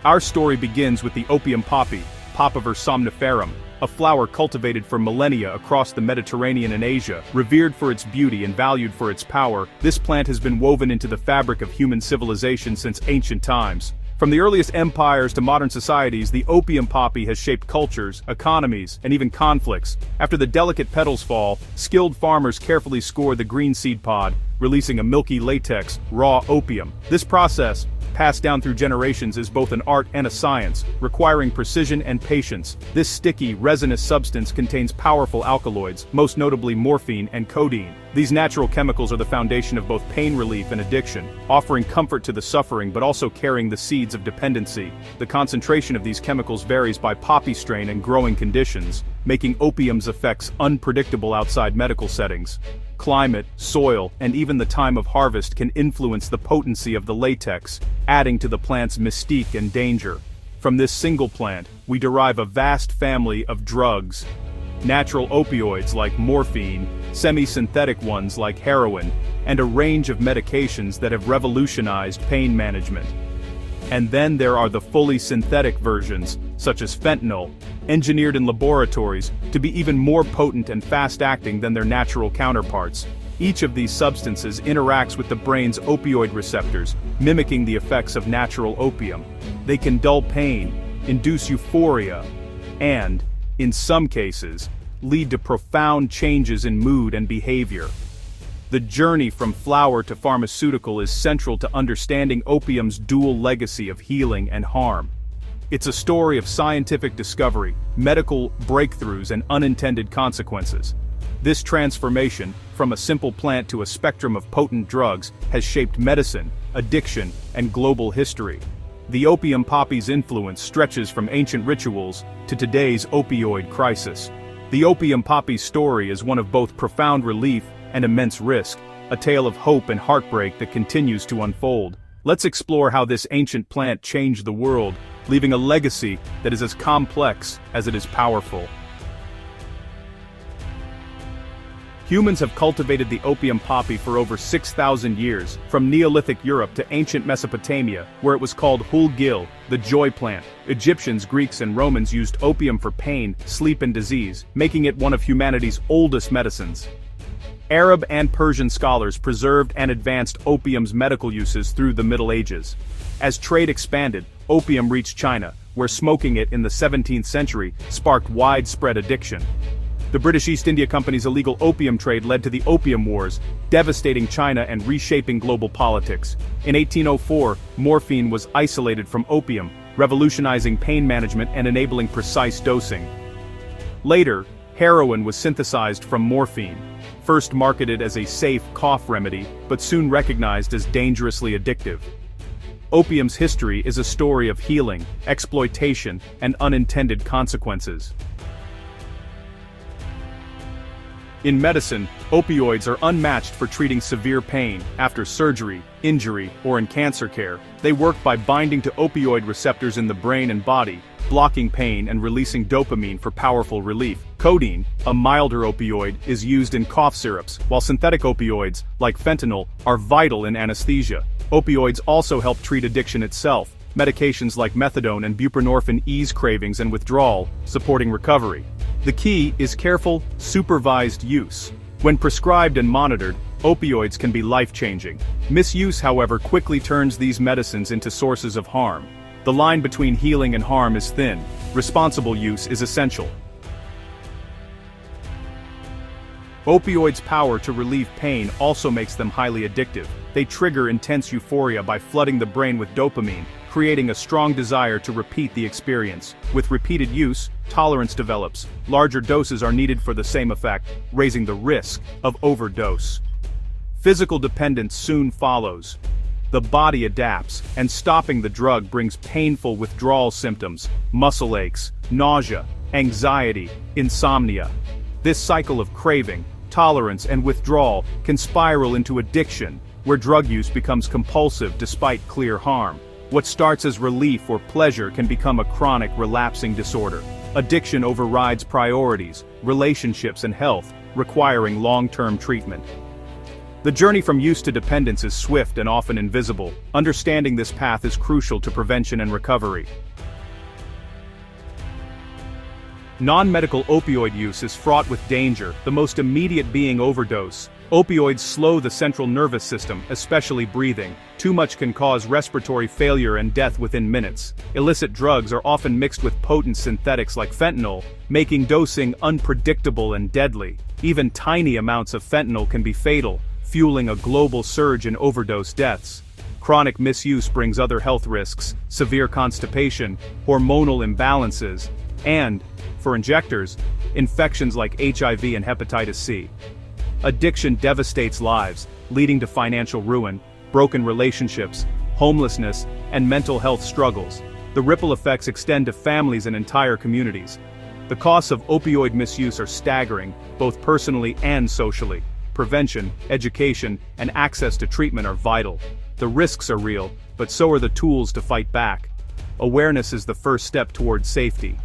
Our story begins with the opium poppy, Papaver somniferum, a flower cultivated for millennia across the Mediterranean and Asia. Revered for its beauty and valued for its power, this plant has been woven into the fabric of human civilization since ancient times. From the earliest empires to modern societies, the opium poppy has shaped cultures, economies, and even conflicts. After the delicate petals fall, skilled farmers carefully score the green seed pod, releasing a milky latex, raw opium. This process, passed down through generations, is both an art and a science, requiring precision and patience. This sticky, resinous substance contains powerful alkaloids, most notably morphine and codeine. These natural chemicals are the foundation of both pain relief and addiction, offering comfort to the suffering but also carrying the seeds of dependency. The concentration of these chemicals varies by poppy strain and growing conditions, making opium's effects unpredictable outside medical settings. Climate, soil, and even the time of harvest can influence the potency of the latex, adding to the plant's mystique and danger. From this single plant, we derive a vast family of drugs. Natural opioids like morphine, semi-synthetic ones like heroin, and a range of medications that have revolutionized pain management. And then there are the fully synthetic versions, such as fentanyl, engineered in laboratories to be even more potent and fast-acting than their natural counterparts. Each of these substances interacts with the brain's opioid receptors, mimicking the effects of natural opium. They can dull pain, induce euphoria, and, in some cases, lead to profound changes in mood and behavior. The journey from flower to pharmaceutical is central to understanding opium's dual legacy of healing and harm. It's a story of scientific discovery, medical breakthroughs, and unintended consequences. This transformation, from a simple plant to a spectrum of potent drugs, has shaped medicine, addiction, and global history. The opium poppy's influence stretches from ancient rituals to today's opioid crisis. The opium poppy's story is one of both profound relief and immense risk, a tale of hope and heartbreak that continues to unfold. Let's explore how this ancient plant changed the world, leaving a legacy that is as complex as it is powerful. Humans have cultivated the opium poppy for over 6,000 years, from Neolithic Europe to ancient Mesopotamia, where it was called hul-gil, the joy plant. Egyptians, Greeks, and Romans used opium for pain, sleep, and disease, making it one of humanity's oldest medicines. Arab and Persian scholars preserved and advanced opium's medical uses through the Middle Ages. As trade expanded, opium reached China, where smoking it in the 17th century sparked widespread addiction. The British East India Company's illegal opium trade led to the Opium Wars, devastating China and reshaping global politics. In 1804, morphine was isolated from opium, revolutionizing pain management and enabling precise dosing. Later, heroin was synthesized from morphine, first marketed as a safe cough remedy, but soon recognized as dangerously addictive. Opium's history is a story of healing, exploitation, and unintended consequences. In medicine, opioids are unmatched for treating severe pain after surgery, injury, or in cancer care. They work by binding to opioid receptors in the brain and body, blocking pain and releasing dopamine for powerful relief. Codeine, a milder opioid, is used in cough syrups, while synthetic opioids, like fentanyl, are vital in anesthesia. Opioids also help treat addiction itself. Medications like methadone and buprenorphine ease cravings and withdrawal, supporting recovery. The key is careful, supervised use. When prescribed and monitored, opioids can be life-changing. Misuse, however, quickly turns these medicines into sources of harm. The line between healing and harm is thin. Responsible use is essential. Opioids' power to relieve pain also makes them highly addictive. They trigger intense euphoria by flooding the brain with dopamine, creating a strong desire to repeat the experience. With repeated use, tolerance develops. Larger doses are needed for the same effect, raising the risk of overdose. Physical dependence soon follows. The body adapts, and stopping the drug brings painful withdrawal symptoms, muscle aches, nausea, anxiety, insomnia. This cycle of craving, tolerance, and withdrawal can spiral into addiction, where drug use becomes compulsive despite clear harm. What starts as relief or pleasure can become a chronic relapsing disorder. Addiction overrides priorities, relationships, and health, requiring long-term treatment. The journey from use to dependence is swift and often invisible. Understanding this path is crucial to prevention and recovery. Non-medical opioid use is fraught with danger, the most immediate being overdose. Opioids slow the central nervous system, especially breathing. Too much can cause respiratory failure and death within minutes. Illicit drugs are often mixed with potent synthetics like fentanyl, making dosing unpredictable and deadly. Even tiny amounts of fentanyl can be fatal, fueling a global surge in overdose deaths. Chronic misuse brings other health risks, severe constipation, hormonal imbalances, and, for injectors, infections like HIV and hepatitis C. Addiction devastates lives, leading to financial ruin, broken relationships, homelessness, and mental health struggles. The ripple effects extend to families and entire communities. The costs of opioid misuse are staggering, both personally and socially. Prevention, education, and access to treatment are vital. The risks are real, but so are the tools to fight back. Awareness is the first step towards safety.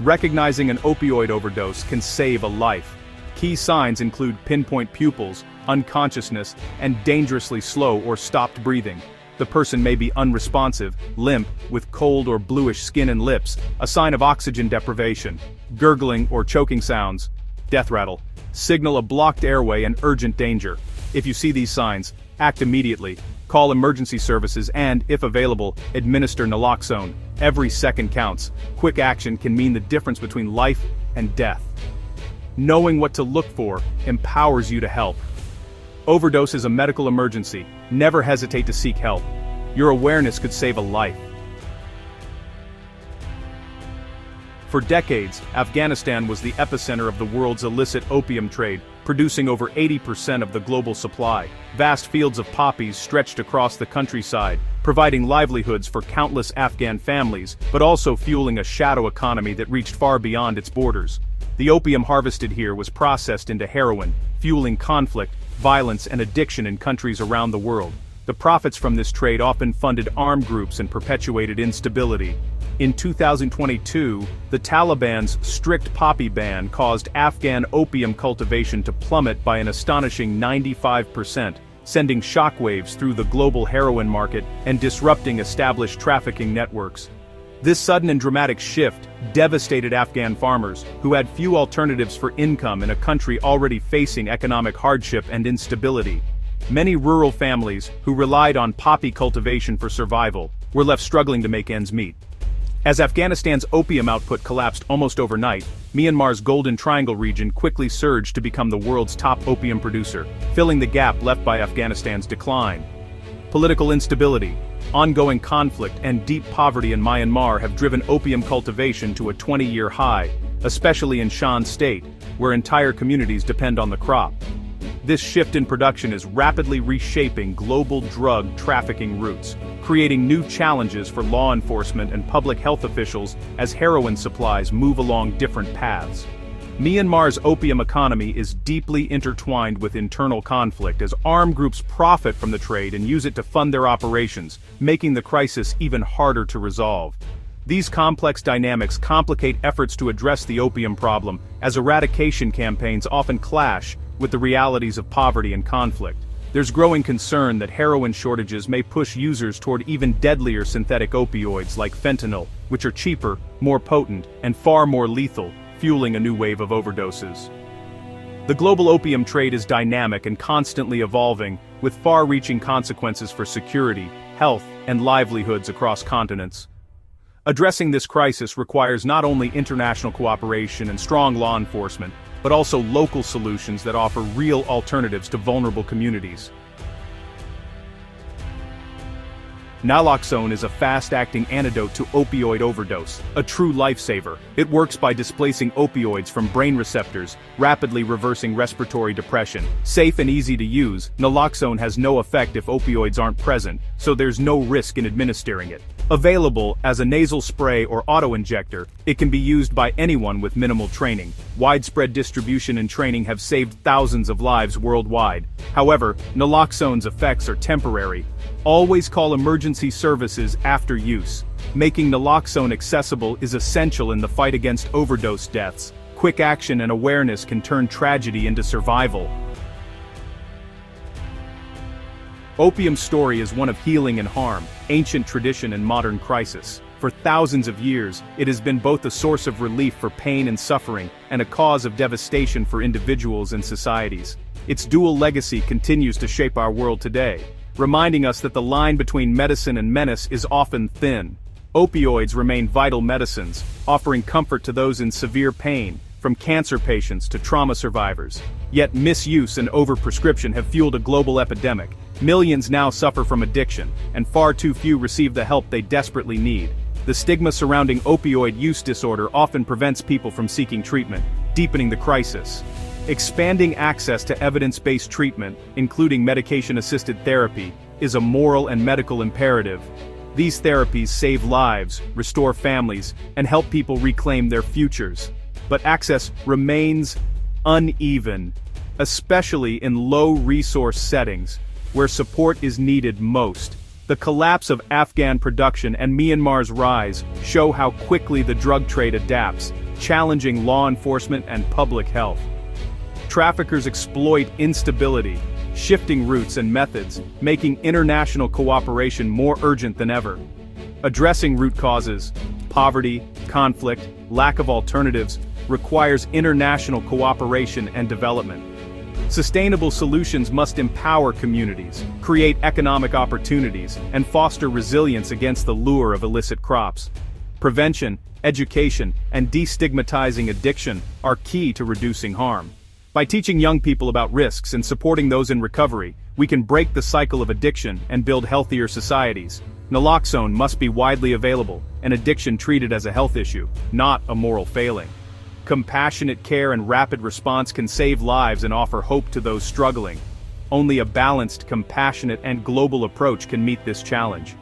Recognizing an opioid overdose can save a life. Key signs include pinpoint pupils, unconsciousness, and dangerously slow or stopped breathing. The person may be unresponsive, limp, with cold or bluish skin and lips, a sign of oxygen deprivation. Gurgling or choking sounds, death rattle, signal a blocked airway and urgent danger. If you see these signs, act immediately. Call emergency services and, if available, administer naloxone. Every second counts. Quick action can mean the difference between life and death. Knowing what to look for empowers you to help. Overdose is a medical emergency. Never hesitate to seek help. Your awareness could save a life. For decades, Afghanistan was the epicenter of the world's illicit opium trade, producing over 80% of the global supply. Vast fields of poppies stretched across the countryside, providing livelihoods for countless Afghan families, but also fueling a shadow economy that reached far beyond its borders. The opium harvested here was processed into heroin, fueling conflict, violence, and addiction in countries around the world. The profits from this trade often funded armed groups and perpetuated instability. In 2022, the Taliban's strict poppy ban caused Afghan opium cultivation to plummet by an astonishing 95%, sending shockwaves through the global heroin market and disrupting established trafficking networks. This sudden and dramatic shift devastated Afghan farmers, who had few alternatives for income in a country already facing economic hardship and instability. Many rural families, who relied on poppy cultivation for survival, were left struggling to make ends meet. As Afghanistan's opium output collapsed almost overnight, Myanmar's Golden Triangle region quickly surged to become the world's top opium producer, filling the gap left by Afghanistan's decline. Political instability, ongoing conflict, and deep poverty in Myanmar have driven opium cultivation to a 20-year high, especially in Shan State, where entire communities depend on the crop. This shift in production is rapidly reshaping global drug trafficking routes, creating new challenges for law enforcement and public health officials as heroin supplies move along different paths. Myanmar's opium economy is deeply intertwined with internal conflict as armed groups profit from the trade and use it to fund their operations, making the crisis even harder to resolve. These complex dynamics complicate efforts to address the opium problem, as eradication campaigns often clash with the realities of poverty and conflict. There's growing concern that heroin shortages may push users toward even deadlier synthetic opioids like fentanyl, which are cheaper, more potent, and far more lethal, fueling a new wave of overdoses. The global opium trade is dynamic and constantly evolving, with far-reaching consequences for security, health, and livelihoods across continents. Addressing this crisis requires not only international cooperation and strong law enforcement, but also local solutions that offer real alternatives to vulnerable communities. Naloxone is a fast-acting antidote to opioid overdose, a true lifesaver. It works by displacing opioids from brain receptors, rapidly reversing respiratory depression. Safe and easy to use, naloxone has no effect if opioids aren't present, so there's no risk in administering it. Available as a nasal spray or auto-injector, it can be used by anyone with minimal training. Widespread distribution and training have saved thousands of lives worldwide. However, naloxone's effects are temporary. Always call emergency services after use. Making naloxone accessible is essential in the fight against overdose deaths. quick action and awareness can turn tragedy into survival. Opium's story is one of healing and harm, ancient tradition and modern crisis. For thousands of years, it has been both a source of relief for pain and suffering, and a cause of devastation for individuals and societies. Its dual legacy continues to shape our world today, reminding us that the line between medicine and menace is often thin. Opioids remain vital medicines, offering comfort to those in severe pain, from cancer patients to trauma survivors. Yet misuse and overprescription have fueled a global epidemic. Millions now suffer from addiction, and far too few receive the help they desperately need. The stigma surrounding opioid use disorder often prevents people from seeking treatment, deepening the crisis. Expanding access to evidence-based treatment, including medication-assisted therapy, is a moral and medical imperative. These therapies save lives, restore families, and help people reclaim their futures. But access remains uneven, especially in low-resource settings, where support is needed most. The collapse of Afghan production and Myanmar's rise show how quickly the drug trade adapts, challenging law enforcement and public health. Traffickers exploit instability, shifting routes and methods, making international cooperation more urgent than ever. Addressing root causes, poverty, conflict, lack of alternatives, requires international cooperation and development. Sustainable solutions must empower communities, create economic opportunities, and foster resilience against the lure of illicit crops. Prevention, education, and destigmatizing addiction are key to reducing harm. By teaching young people about risks and supporting those in recovery, we can break the cycle of addiction and build healthier societies. Naloxone must be widely available, and addiction treated as a health issue, not a moral failing. Compassionate care and rapid response can save lives and offer hope to those struggling. Only a balanced, compassionate, and global approach can meet this challenge.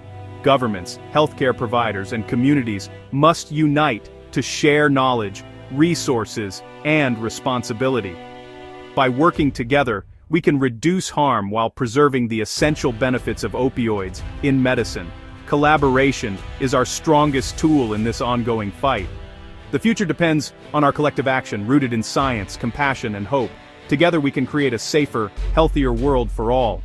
Governments, healthcare providers, and communities must unite to share knowledge, resources, and responsibility. By working together, we can reduce harm while preserving the essential benefits of opioids in medicine. Collaboration is our strongest tool in this ongoing fight. The future depends on our collective action rooted in science, compassion, and hope. Together we can create a safer, healthier world for all.